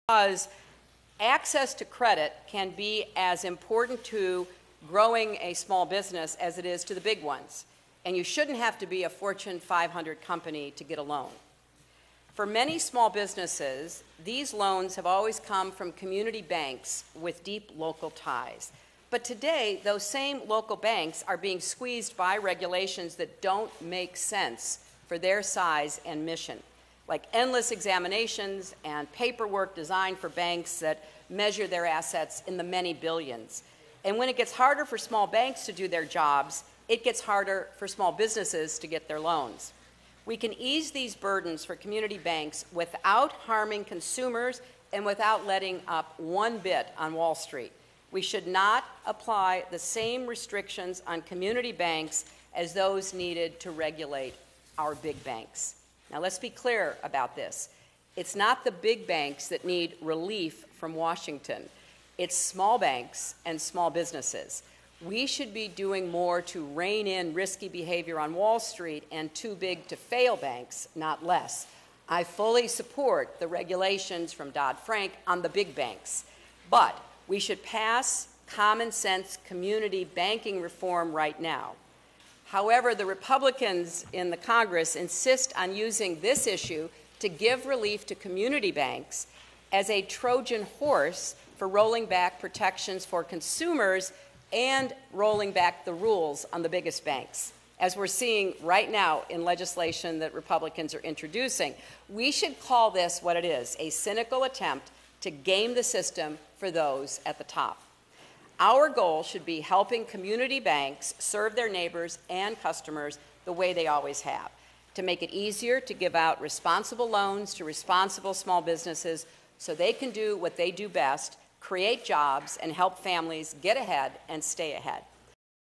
because access to credit can be as important to growing a small business as it is to the big ones. And you shouldn't have to be a Fortune 500 company to get a loan. For many small businesses, these loans have always come from community banks with deep local ties. But today, those same local banks are being squeezed by regulations that don't make sense for their size and mission, like endless examinations and paperwork designed for banks that measure their assets in the many billions. And when it gets harder for small banks to do their jobs, it gets harder for small businesses to get their loans. We can ease these burdens for community banks without harming consumers and without letting up one bit on Wall Street. We should not apply the same restrictions on community banks as those needed to regulate our big banks. Now, let's be clear about this. It's not the big banks that need relief from Washington. It's small banks and small businesses. We should be doing more to rein in risky behavior on Wall Street and too big to fail banks, not less. I fully support the regulations from Dodd-Frank on the big banks, but we should pass common sense community banking reform right now. However, the Republicans in the Congress insist on using this issue to give relief to community banks as a Trojan horse for rolling back protections for consumers and rolling back the rules on the biggest banks, as we're seeing right now in legislation that Republicans are introducing. We should call this what it is, a cynical attempt to game the system for those at the top. Our goal should be helping community banks serve their neighbors and customers the way they always have, to make it easier to give out responsible loans to responsible small businesses so they can do what they do best, create jobs and help families get ahead and stay ahead.